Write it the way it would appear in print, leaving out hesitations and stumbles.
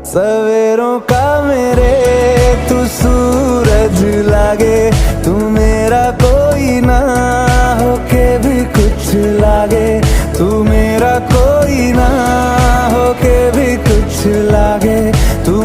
सवेरों का मेरे तू सूरज लागे, तू मेरा कोई ना होके भी कुछ लागे, तू मेरा कोई ना होके भी कुछ लागे, तू